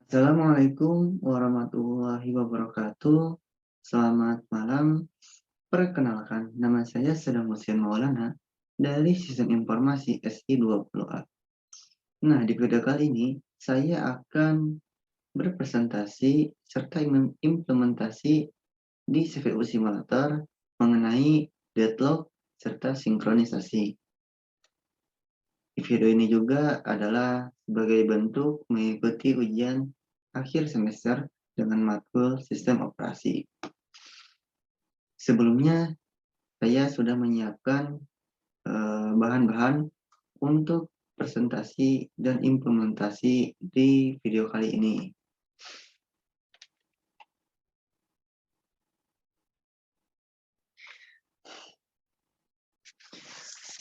Assalamualaikum warahmatullahi wabarakatuh. Selamat malam. Perkenalkan, nama saya Sadam Hussein Maulana dari Sistem Informasi SI20A. Nah, di video kali ini saya akan berpresentasi serta implementasi di CPU Simulator mengenai deadlock serta sinkronisasi. Di video ini juga adalah sebagai bentuk mengikuti ujian akhir semester dengan matkul sistem operasi. Sebelumnya, saya sudah menyiapkan bahan-bahan untuk presentasi dan implementasi di video kali ini.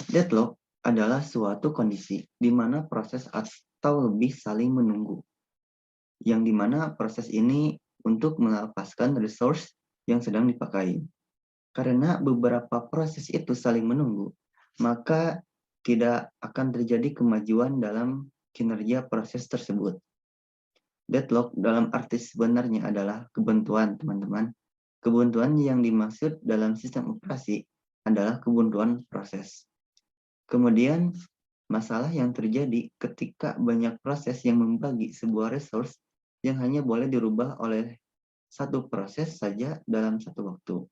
Deadlock adalah suatu kondisi di mana proses atau lebih saling menunggu, yang dimana proses ini untuk melepaskan resource yang sedang dipakai. Karena beberapa proses itu saling menunggu, maka tidak akan terjadi kemajuan dalam kinerja proses tersebut. Deadlock dalam arti sebenarnya adalah kebuntuan, teman-teman. Kebuntuan yang dimaksud dalam sistem operasi adalah kebuntuan proses. Kemudian, masalah yang terjadi ketika banyak proses yang membagi sebuah resource yang hanya boleh dirubah oleh satu proses saja dalam satu waktu.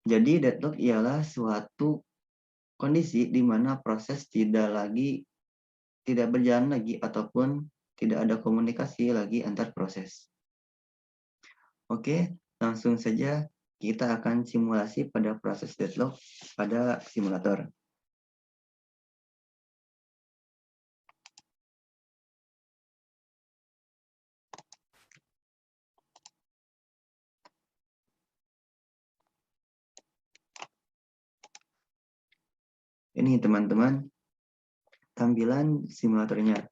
Jadi deadlock ialah suatu kondisi di mana proses tidak berjalan lagi ataupun tidak ada komunikasi lagi antar proses. Oke, langsung saja kita akan simulasi pada proses deadlock pada simulator. Ini teman-teman tampilan simulatornya.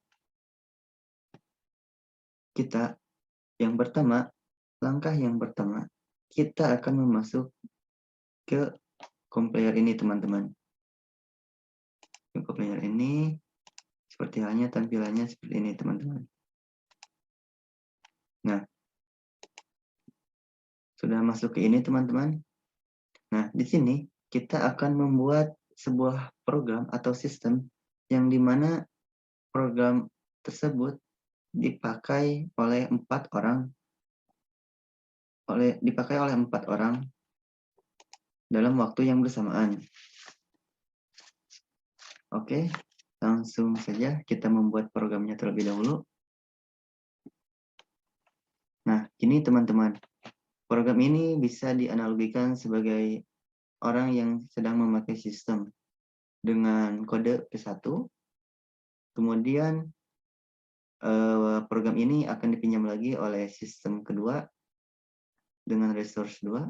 Langkah yang pertama, kita akan memasuk ke compiler ini, teman-teman. Compiler ini seperti halnya tampilannya seperti ini, teman-teman. Nah, sudah masuk ke ini, teman-teman. Nah, di sini kita akan membuat sebuah program atau sistem yang dimana program tersebut dipakai oleh empat orang dalam waktu yang bersamaan. Oke, langsung saja kita membuat programnya terlebih dahulu. Nah, ini teman-teman, program ini bisa dianalogikan sebagai orang yang sedang memakai sistem dengan kode P1. Kemudian program ini akan dipinjam lagi oleh sistem kedua dengan resource 2.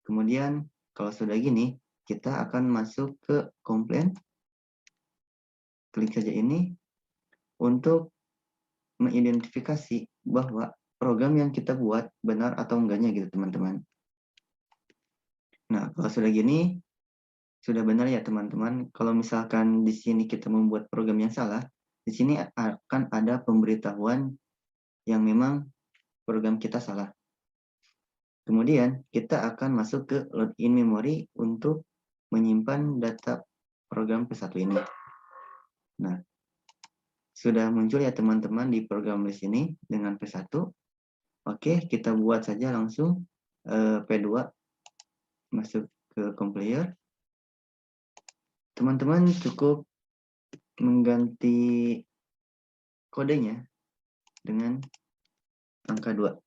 Kemudian kalau sudah gini, kita akan masuk ke komplain. Klik saja ini untuk mengidentifikasi bahwa program yang kita buat benar atau enggaknya gitu, teman-teman. Nah, kalau sudah gini, sudah benar ya, teman-teman. Kalau misalkan di sini kita membuat program yang salah, di sini akan ada pemberitahuan yang memang program kita salah. Kemudian kita akan masuk ke login memory untuk menyimpan data program P1 ini. Nah, sudah muncul ya teman-teman di program list ini dengan P1. Oke, kita buat saja langsung P2, masuk ke compiler. Teman-teman cukup mengganti kodenya dengan angka 2.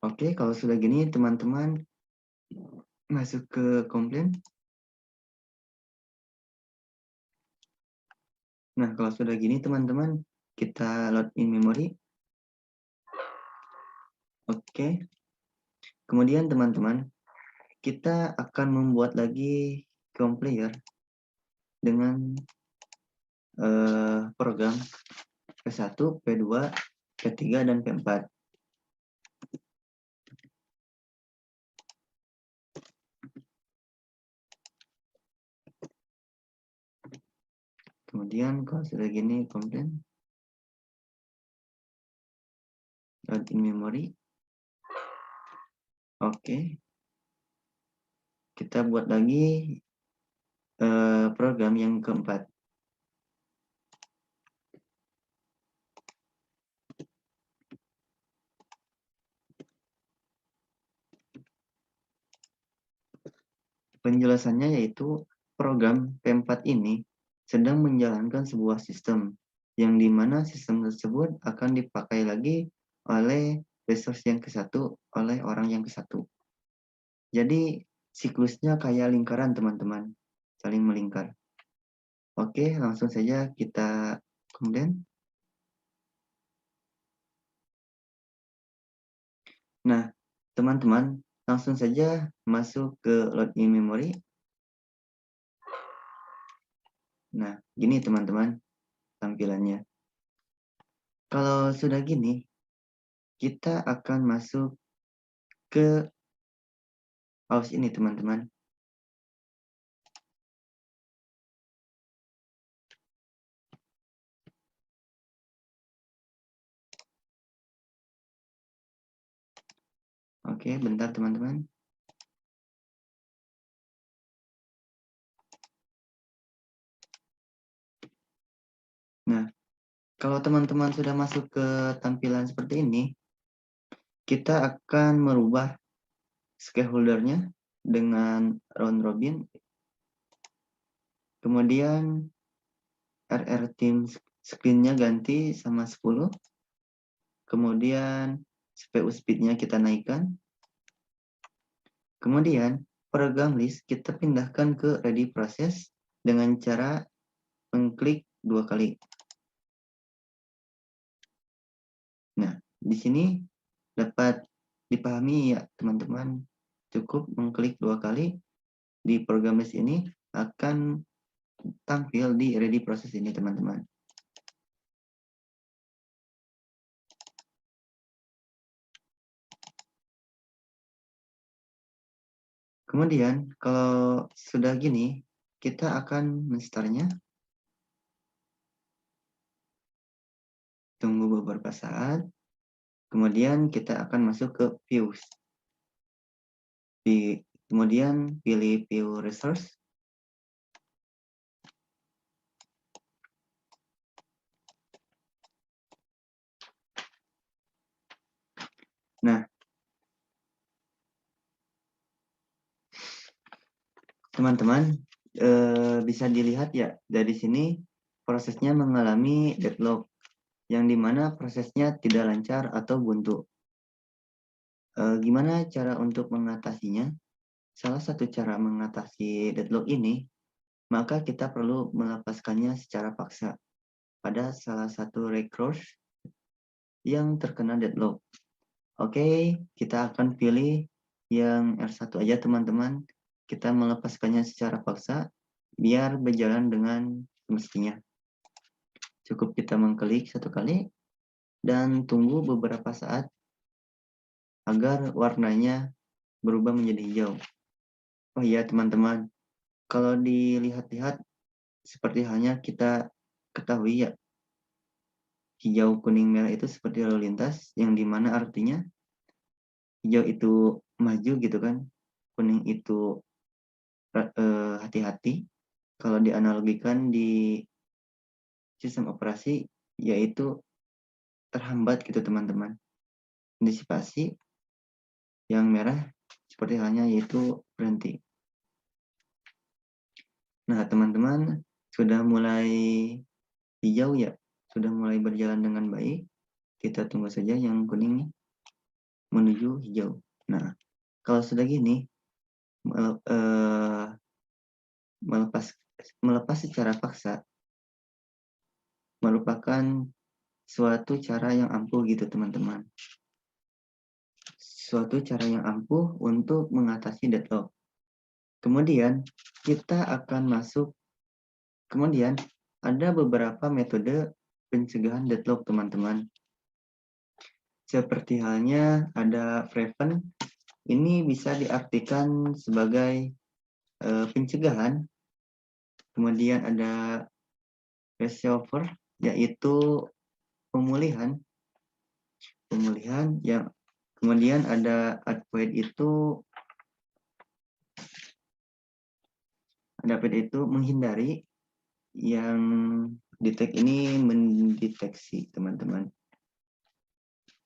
Oke, kalau sudah gini teman-teman masuk ke komplain. Nah, kalau sudah gini teman-teman, kita load in memory. Oke. Kemudian teman-teman, kita akan membuat lagi compiler dengan program P1, P2, P3, dan P4. Kemudian kalau sudah gini, komplain. Load in memory. Oke. Kita buat lagi program yang keempat. Penjelasannya yaitu program P4 ini sedang menjalankan sebuah sistem yang dimana sistem tersebut akan dipakai lagi oleh resource yang ke-1 oleh orang yang ke-1. Jadi siklusnya kayak lingkaran teman-teman, saling melingkar. Oke, langsung saja kita kemudian. Nah, teman-teman langsung saja masuk ke load in memory. Nah, gini teman-teman tampilannya. Kalau sudah gini, kita akan masuk ke pause ini teman-teman. Oke, bentar teman-teman. Nah, kalau teman-teman sudah masuk ke tampilan seperti ini, kita akan merubah stakeholder-nya dengan round robin. Kemudian RR team screen-nya ganti sama 10. Kemudian CPU speed-nya kita naikkan. Kemudian program list kita pindahkan ke ready process dengan cara mengklik 2 kali. Nah, di sini dapat dipahami ya teman-teman, cukup mengklik 2 kali di program list ini akan tampil di ready process ini teman-teman. Kemudian kalau sudah gini, kita akan men-start-nya. Tunggu beberapa saat. Kemudian kita akan masuk ke views. Kemudian pilih view resource. Nah, teman-teman bisa dilihat ya dari sini prosesnya mengalami deadlock yang dimana prosesnya tidak lancar atau buntu. Gimana cara untuk mengatasinya? Salah satu cara mengatasi deadlock ini, maka kita perlu melepaskannya secara paksa pada salah satu resource yang terkena deadlock. Oke, kita akan pilih yang R1 aja teman-teman. Kita melepaskannya secara paksa biar berjalan dengan semestinya. Cukup kita mengklik 1 kali dan tunggu beberapa saat agar warnanya berubah menjadi hijau. Oh iya teman-teman, kalau dilihat-lihat seperti halnya kita ketahui ya, hijau, kuning, merah itu seperti lalu lintas yang dimana artinya hijau itu maju gitu kan, kuning itu hati-hati. Kalau dianalogikan di sistem operasi yaitu terhambat gitu teman-teman. Antisipasi yang merah seperti halnya yaitu berhenti. Nah, teman-teman sudah mulai hijau ya, sudah mulai berjalan dengan baik. Kita tunggu saja yang kuning menuju hijau. Nah, kalau sudah gini, melepas secara paksa merupakan suatu cara yang ampuh gitu teman-teman. Suatu cara yang ampuh untuk mengatasi deadlock. Kemudian kita akan masuk, kemudian ada beberapa metode pencegahan deadlock teman-teman. Seperti halnya ada prevent, ini bisa diartikan sebagai pencegahan. Kemudian ada Resolver yaitu pemulihan yang kemudian ada advoid itu menghindari yang detect ini mendeteksi teman-teman.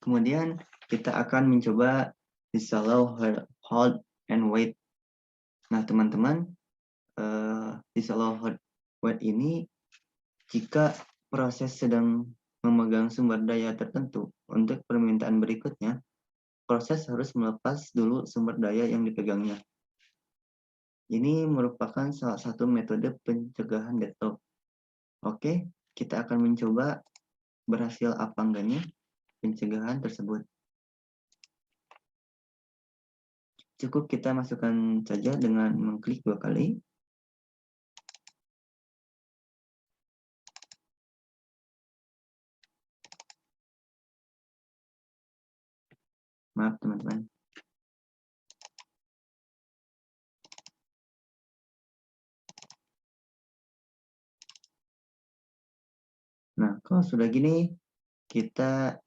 Kemudian kita akan mencoba disallow, hold, and wait. Nah teman-teman, disallow, hold, wait ini jika proses sedang memegang sumber daya tertentu untuk permintaan berikutnya, proses harus melepas dulu sumber daya yang dipegangnya. Ini merupakan salah satu metode pencegahan deadlock. Oke, kita akan mencoba berhasil apa enggaknya pencegahan tersebut. Cukup kita masukkan saja dengan mengklik 2 kali. Maaf teman-teman. Nah, kalau sudah gini, kita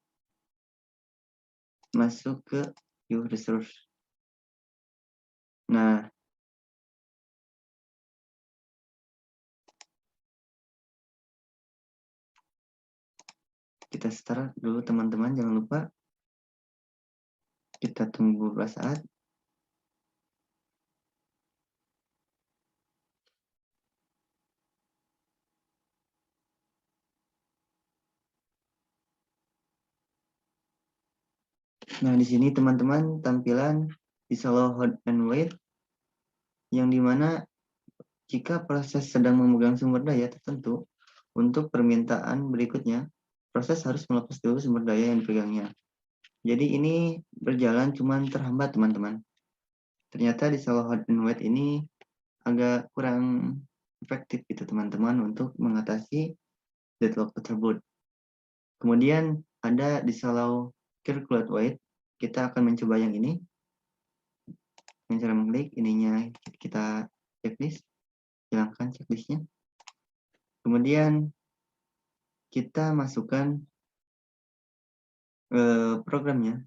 masuk ke view resource. Nah, kita start dulu teman-teman, jangan lupa. Kita tunggu beberapa saat. Nah, di sini teman-teman tampilan disallow, hold, and wait, yang dimana jika proses sedang memegang sumber daya tertentu, untuk permintaan berikutnya, proses harus melepas dulu sumber daya yang dipegangnya. Jadi ini berjalan cuman terhambat teman-teman. Ternyata disallow, hold, and wait ini agak kurang efektif itu teman-teman untuk mengatasi deadlock tersebut. Kemudian ada disallow, calculate wait. Kita akan mencoba yang ini. Dengan cara mengklik ininya kita checklist, hilangkan checklistnya. Kemudian kita masukkan programnya.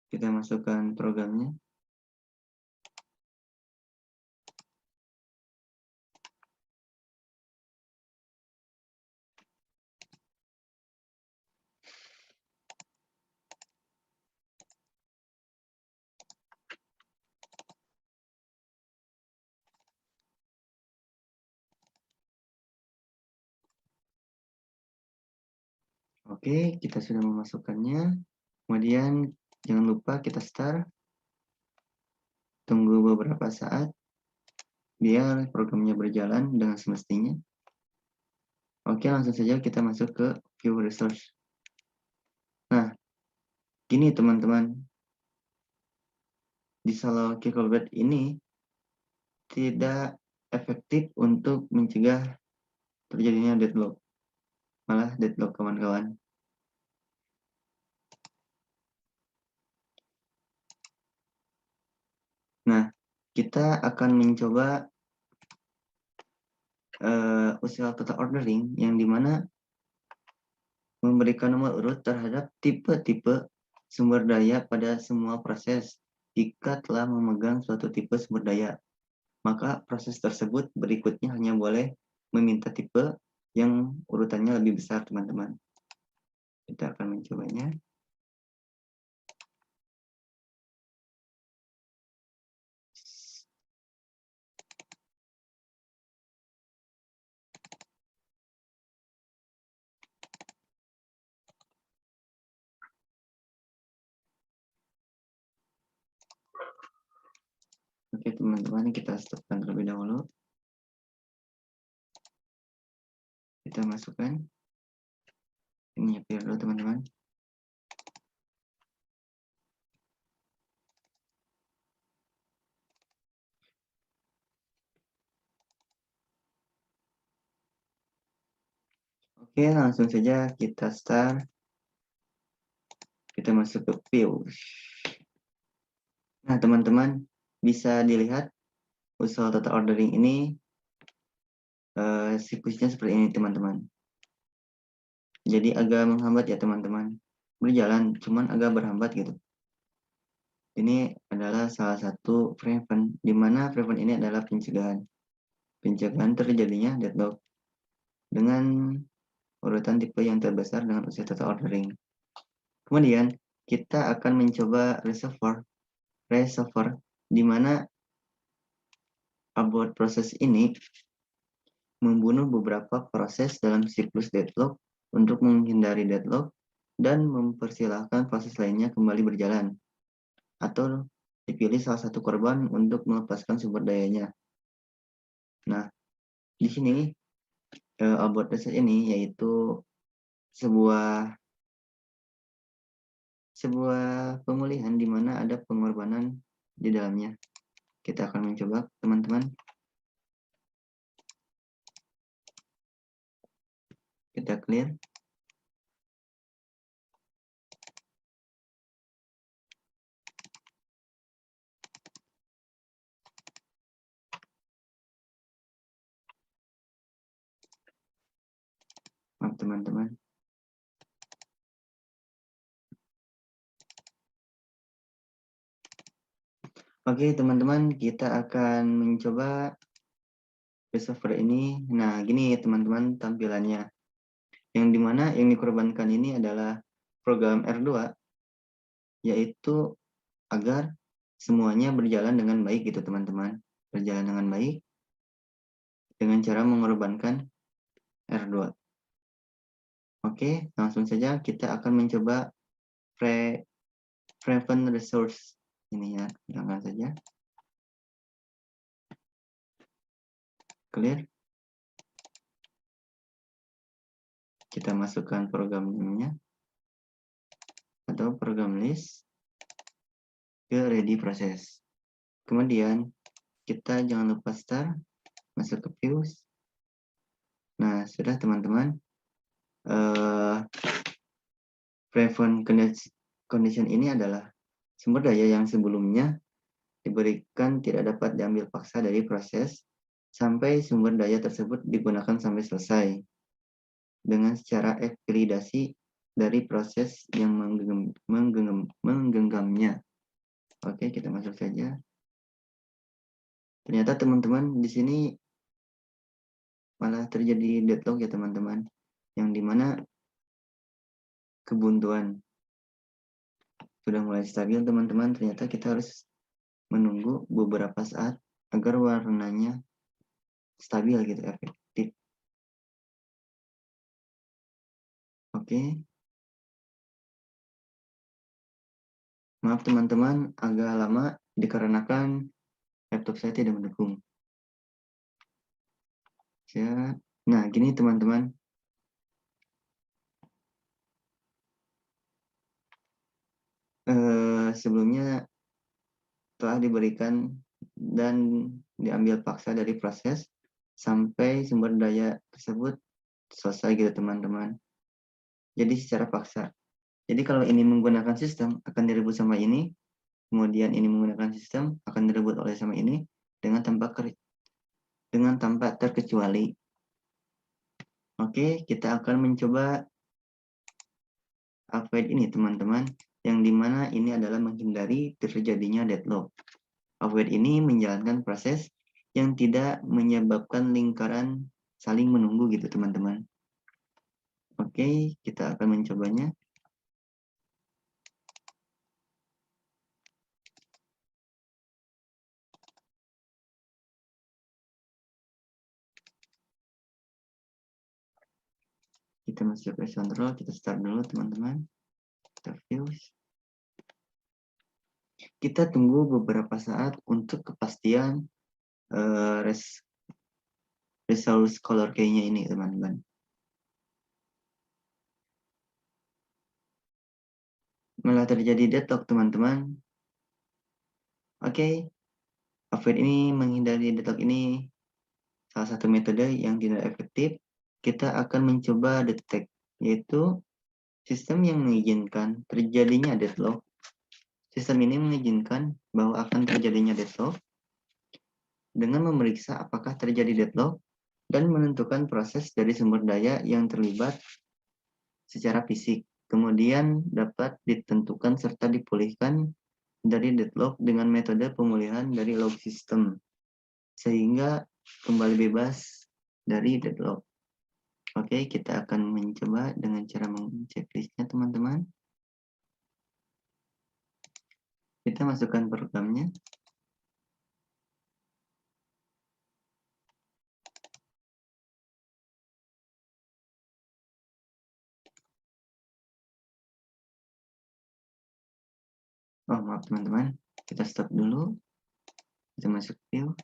Kita masukkan programnya. Oke, kita sudah memasukkannya. Kemudian jangan lupa kita start. Tunggu beberapa saat biar programnya berjalan dengan semestinya. Oke, langsung saja kita masuk ke view resource. Nah, gini teman-teman. Disallow calculate ini tidak efektif untuk mencegah terjadinya deadlock. Malah deadlock kawan-kawan. Nah, kita akan mencoba usaha total ordering yang dimana memberikan nomor urut terhadap tipe-tipe sumber daya pada semua proses. Jika telah memegang suatu tipe sumber daya, maka proses tersebut berikutnya hanya boleh meminta tipe yang urutannya lebih besar, teman-teman. Kita akan mencobanya. Oke teman-teman, kita stopkan terlebih dahulu. Kita masukkan. Ini appear dulu teman-teman. Oke, langsung saja kita start. Kita masuk ke view. Nah teman-teman, bisa dilihat usaha total ordering ini siklusnya seperti ini teman-teman. Jadi agak menghambat ya teman-teman. Berjalan, cuman agak berhambat gitu. Ini adalah salah satu prevent, di mana prevent ini adalah pencegahan. Pencegahan terjadinya deadlock dengan urutan tipe yang terbesar dengan usia total ordering. Kemudian kita akan mencoba reservoir, di mana abort proses ini membunuh beberapa proses dalam siklus deadlock untuk menghindari deadlock dan mempersilahkan proses lainnya kembali berjalan. Atau dipilih salah satu korban untuk melepaskan sumber dayanya. Nah, di sini abort proses ini yaitu sebuah pemulihan di mana ada pengorbanan di dalamnya. Kita akan mencoba, teman-teman. Kita clear. Maaf, teman-teman. Oke, teman-teman, kita akan mencoba resolver ini. Nah, gini teman-teman tampilannya. Yang dimana yang dikorbankan ini adalah program R2, yaitu agar semuanya berjalan dengan baik gitu teman-teman. Berjalan dengan baik dengan cara mengorbankan R2. Oke, langsung saja kita akan mencoba prevent resource ini ya, hilangkan saja. Clear. Kita masukkan program namanya atau program list ke ready process. Kemudian kita jangan lupa start, masuk ke views. Nah, sudah teman-teman. Prevent condition ini adalah sumber daya yang sebelumnya diberikan tidak dapat diambil paksa dari proses sampai sumber daya tersebut digunakan sampai selesai dengan secara validasi dari proses yang menggenggamnya. Oke, kita masuk saja. Ternyata teman-teman di sini malah terjadi deadlock ya teman-teman, yang dimana kebuntuan sudah mulai stabil teman-teman. Ternyata kita harus menunggu beberapa saat agar warnanya stabil gitu, efektif. Oke. Maaf teman-teman, agak lama dikarenakan laptop saya tidak mendukung. Nah, gini teman-teman. Sebelumnya telah diberikan dan diambil paksa dari proses sampai sumber daya tersebut selesai gitu teman-teman. Jadi secara paksa. Jadi kalau ini menggunakan sistem akan direbut sama ini, kemudian ini menggunakan sistem akan direbut oleh sama ini dengan tanpa terkecuali. Oke, kita akan mencoba avoid ini teman-teman, yang dimana ini adalah menghindari terjadinya deadlock. Avoid ini menjalankan proses yang tidak menyebabkan lingkaran saling menunggu gitu teman-teman. Oke, kita akan mencobanya. Kita masuk ke control, kita start dulu teman-teman. Kita views. Kita tunggu beberapa saat untuk kepastian resource color key-nya ini teman-teman. Malah terjadi deadlock teman-teman. Oke, avoid ini menghindari deadlock ini salah satu metode yang tidak efektif. Kita akan mencoba detect, yaitu sistem yang mengizinkan terjadinya deadlock. Sistem ini mengizinkan bahwa akan terjadinya deadlock dengan memeriksa apakah terjadi deadlock dan menentukan proses dari sumber daya yang terlibat secara fisik. Kemudian dapat ditentukan serta dipulihkan dari deadlock dengan metode pemulihan dari log system, sehingga kembali bebas dari deadlock. Oke, kita akan mencoba dengan cara mengchecklistnya, teman-teman. Kita masukkan programnya. Oh, maaf teman-teman. Kita stop dulu. Kita masuk view.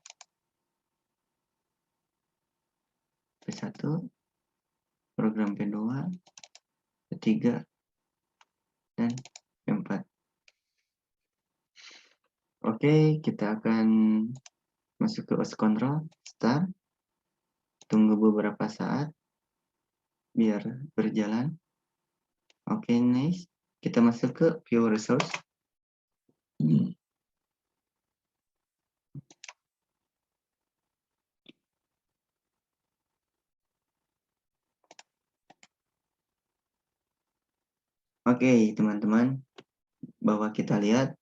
P1, program P2, P3, dan P4. Oke, kita akan masuk ke OS control, start. Tunggu beberapa saat biar berjalan. Oke, nice. Kita masuk ke view resource. Oke, teman-teman, bahwa kita lihat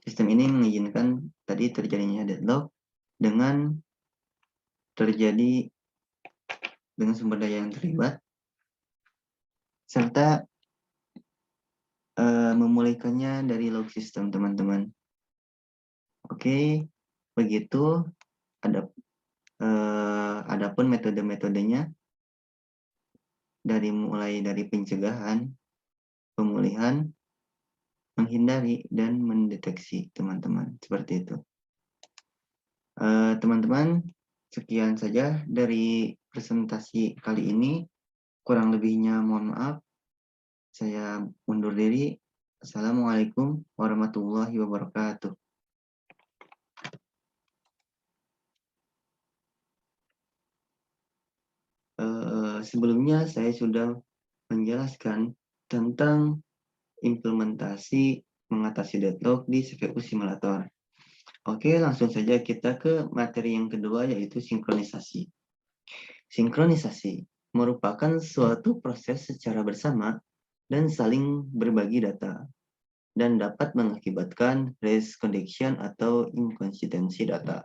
sistem ini mengizinkan tadi terjadinya deadlock dengan terjadi dengan sumber daya yang terlibat serta memulihkannya dari log system, teman-teman. Oke, begitu. Adapun metode-metodenya mulai dari pencegahan, pemulihan, menghindari, dan mendeteksi, teman-teman. Seperti itu. Teman-teman, sekian saja dari presentasi kali ini. Kurang lebihnya mohon maaf. Saya undur diri. Assalamualaikum warahmatullahi wabarakatuh. Sebelumnya saya sudah menjelaskan tentang implementasi mengatasi deadlock di CPU simulator. Oke, langsung saja kita ke materi yang kedua, yaitu sinkronisasi. Sinkronisasi merupakan suatu proses secara bersama dan saling berbagi data, dan dapat mengakibatkan race connection atau inkonsistensi data.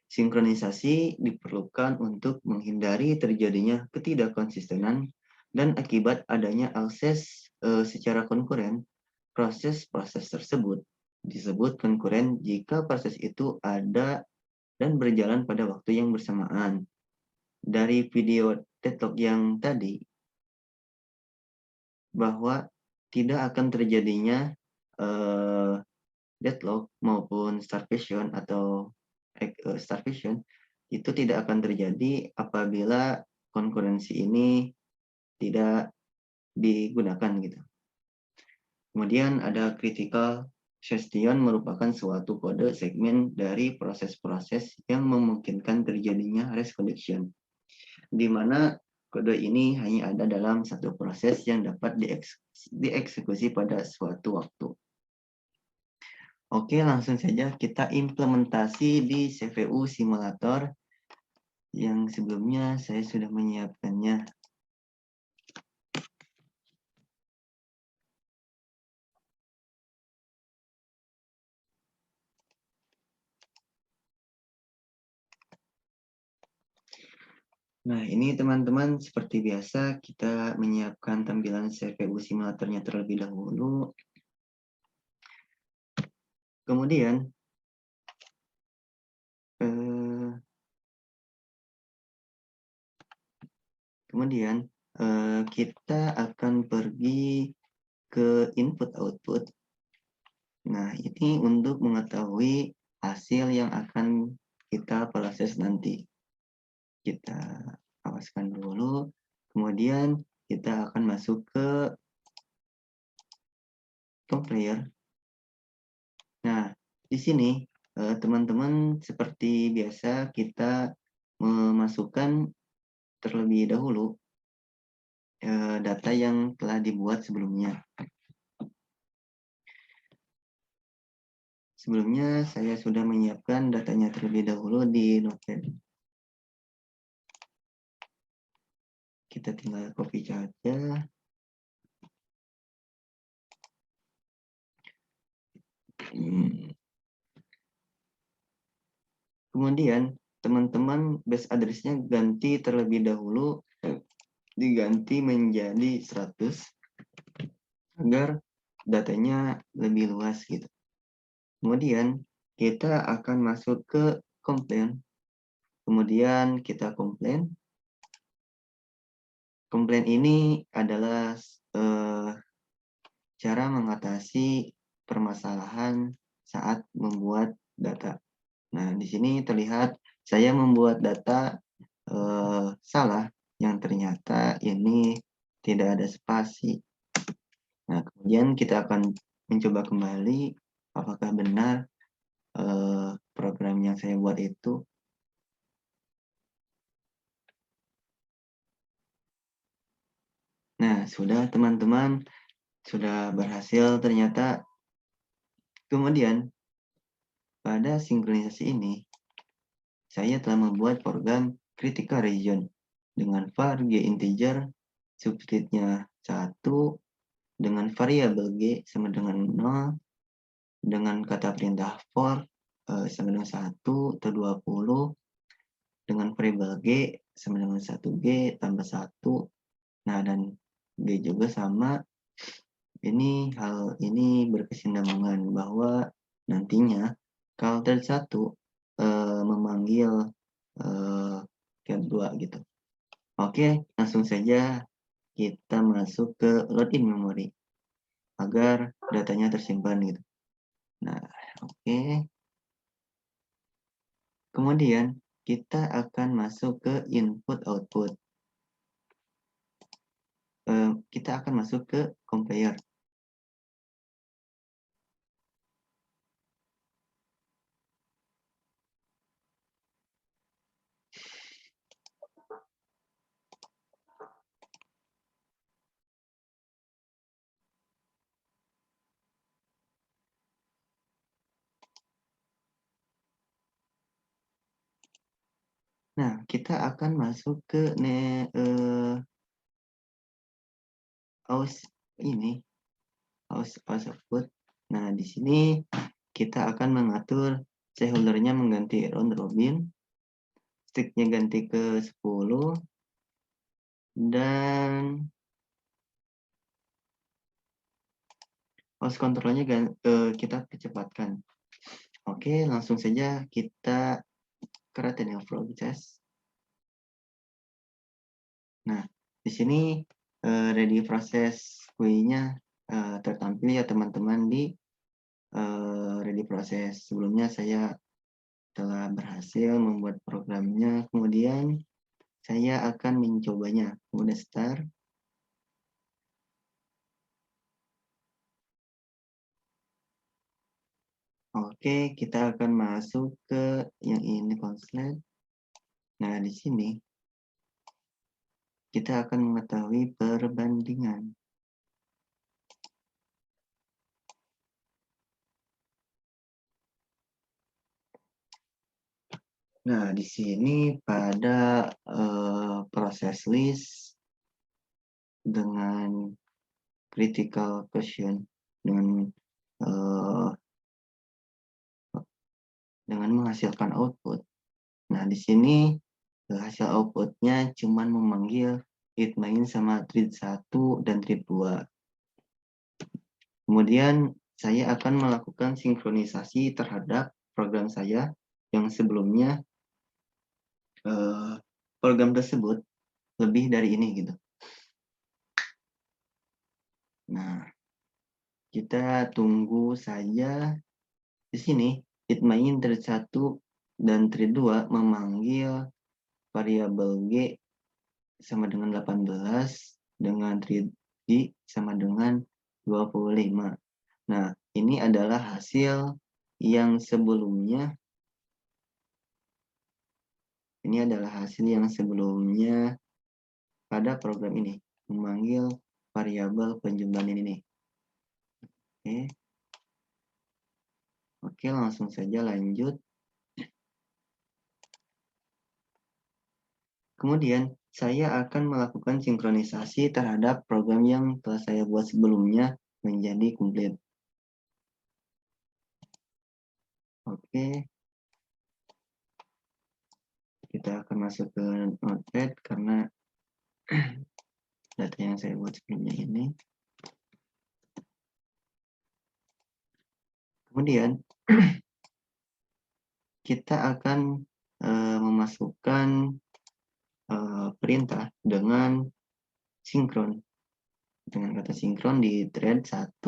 Sinkronisasi diperlukan untuk menghindari terjadinya ketidakkonsistenan dan akibat adanya akses secara konkuren. Proses-proses tersebut disebut konkuren jika proses itu ada dan berjalan pada waktu yang bersamaan. Dari video deadlock yang tadi, bahwa tidak akan terjadinya deadlock maupun starvation atau starvation itu tidak akan terjadi apabila konkurensi ini tidak digunakan gitu. Kemudian ada critical session merupakan suatu kode segmen dari proses-proses yang memungkinkan terjadinya race connection, di mana kode ini hanya ada dalam satu proses yang dapat dieksekusi pada suatu waktu. Oke, langsung saja kita implementasi di CPU simulator yang sebelumnya saya sudah menyiapkannya. Nah, ini teman-teman seperti biasa kita menyiapkan tampilan CPU simulatornya terlebih dahulu. Kemudian kita akan pergi ke input output. Nah, ini untuk mengetahui hasil yang akan kita proses nanti. Kita awaskan dulu, kemudian kita akan masuk ke player. Nah, di sini teman-teman seperti biasa kita memasukkan terlebih dahulu data yang telah dibuat sebelumnya. Sebelumnya saya sudah menyiapkan datanya terlebih dahulu di Notepad. Kita tinggal copy saja. Kemudian teman-teman base address-nya ganti terlebih dahulu, diganti menjadi 100 agar datanya lebih luas gitu. Kemudian kita akan masuk ke komplain. Kemudian kita komplain. Komplain ini adalah cara mengatasi permasalahan saat membuat data. Nah, di sini terlihat saya membuat data salah, yang ternyata ini tidak ada spasi. Nah, kemudian kita akan mencoba kembali apakah benar program yang saya buat itu. Nah, sudah teman-teman, sudah berhasil ternyata. Kemudian, pada sinkronisasi ini, saya telah membuat program critical region dengan var g integer, substitute-nya 1, dengan variabel g sama dengan 0, dengan kata perintah for sama dengan 1 atau 20, dengan variabel g sama dengan 1g tambah 1. Nah, dan g juga sama. Hal ini berkesinambungan bahwa nantinya kalau thread 1 memanggil thread 2 gitu. Oke, langsung saja kita masuk ke load-in memory agar datanya tersimpan gitu. Nah, oke. Kemudian kita akan masuk ke input-output. Kita akan masuk ke compare. Nah, kita akan masuk ke aus output. Nah, di sini kita akan mengatur shareholder-nya mengganti round robin, stick-nya ganti ke 10, dan host control-nya kita kecepatkan. Oke, langsung saja kita create new process. Nah, di sini ready process GUI-nya tertampil ya teman-teman di ready process. Sebelumnya saya telah berhasil membuat programnya, kemudian saya akan mencobanya. Kemudian start. Oke, kita akan masuk ke yang ini konslet. Nah, di sini kita akan mengetahui perbandingan. Nah, di sini pada proses list dengan critical question dengan menghasilkan output. Nah, di sini hasil outputnya cuma memanggil it main sama thread 1 dan thread 2. Kemudian saya akan melakukan sinkronisasi terhadap program saya yang sebelumnya program tersebut lebih dari ini gitu. Nah, kita tunggu saja. Di sini it main thread 1 dan thread 2 memanggil variabel g sama dengan 18 dengan thread g sama dengan 25. Nah, ini adalah hasil yang sebelumnya. Ini adalah hasil yang sebelumnya pada program ini, memanggil variabel penjumlahan ini nih. Oke. Oke, langsung saja lanjut. Kemudian saya akan melakukan sinkronisasi terhadap program yang telah saya buat sebelumnya menjadi komplit. Oke, kita akan masuk ke Notepad karena data yang saya buat sebelumnya ini. Kemudian kita akan memasukkan perintah dengan sinkron. Dengan kata sinkron di thread 1,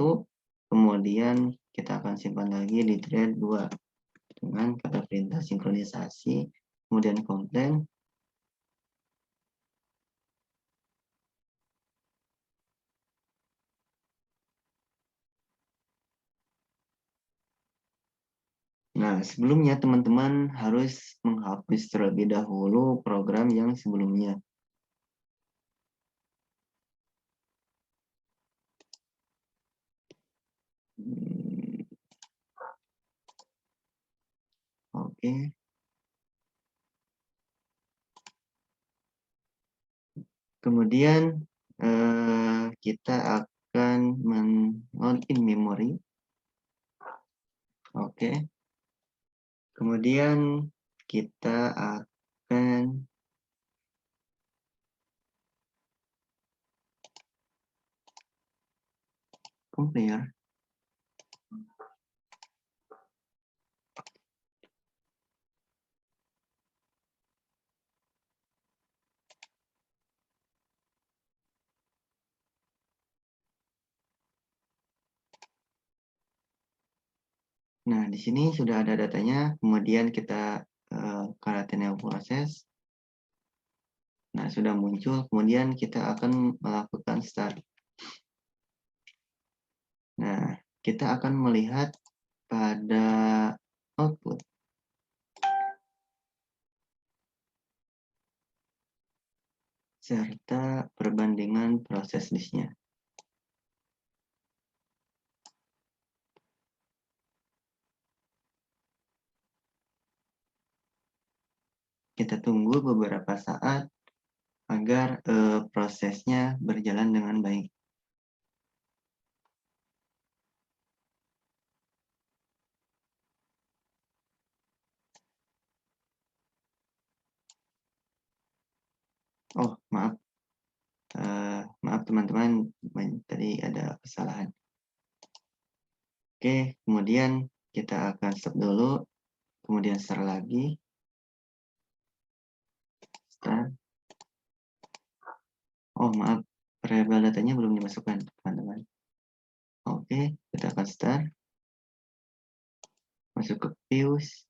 kemudian kita akan simpan lagi di thread 2 dengan kata perintah sinkronisasi, kemudian komplain. Nah, sebelumnya teman-teman harus menghapus terlebih dahulu program yang sebelumnya. Oke. Kemudian kita akan men-load in memory. Oke. Kemudian kita akan compare. Nah, di sini sudah ada datanya, kemudian kita catenary proses. Nah, sudah muncul, kemudian kita akan melakukan start. Nah, kita akan melihat pada output. Serta perbandingan proses listnya. Kita tunggu beberapa saat agar prosesnya berjalan dengan baik. Oh, maaf. Maaf teman-teman, tadi ada kesalahan. Oke, kemudian kita akan stop dulu, kemudian start lagi. Start. Oh, maaf, variabel datanya belum dimasukkan, teman-teman. Oke, kita akan start. Masuk ke views.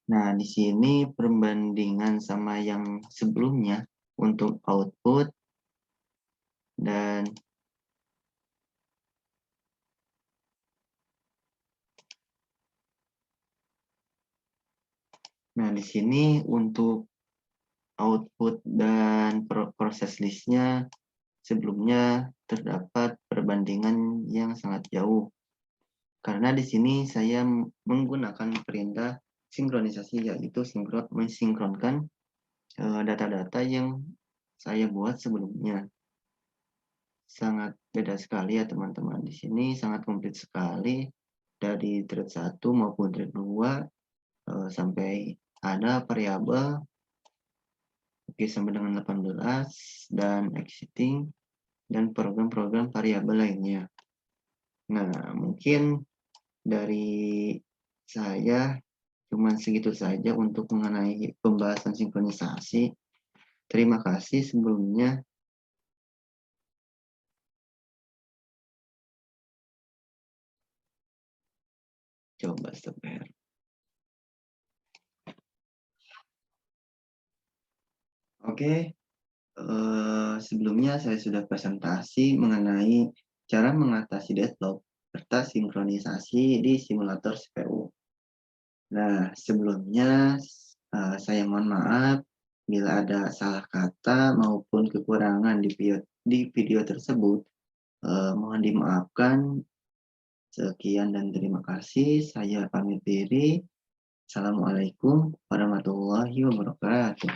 Nah, di sini perbandingan sama yang sebelumnya untuk output dan nah di sini untuk output dan proses listnya sebelumnya terdapat perbandingan yang sangat jauh. Karena di sini saya menggunakan perintah sinkronisasi, yaitu mensinkronkan data-data yang saya buat sebelumnya. Sangat beda sekali ya teman-teman. Di sini sangat komplit sekali dari thread 1 maupun thread 2 sampai ada variabel oke sampai dengan 18 dan exiting dan program-program variabel lainnya. Nah, mungkin dari saya cuman segitu saja untuk mengenai pembahasan sinkronisasi. Terima kasih sebelumnya. Coba stop ya. Oke, sebelumnya saya sudah presentasi mengenai cara mengatasi deadlock serta sinkronisasi di simulator CPU. Nah, sebelumnya saya mohon maaf Bila ada salah kata maupun kekurangan di video tersebut, mohon dimaafkan. Sekian dan terima kasih. Saya pamit diri. Assalamualaikum warahmatullahi wabarakatuh.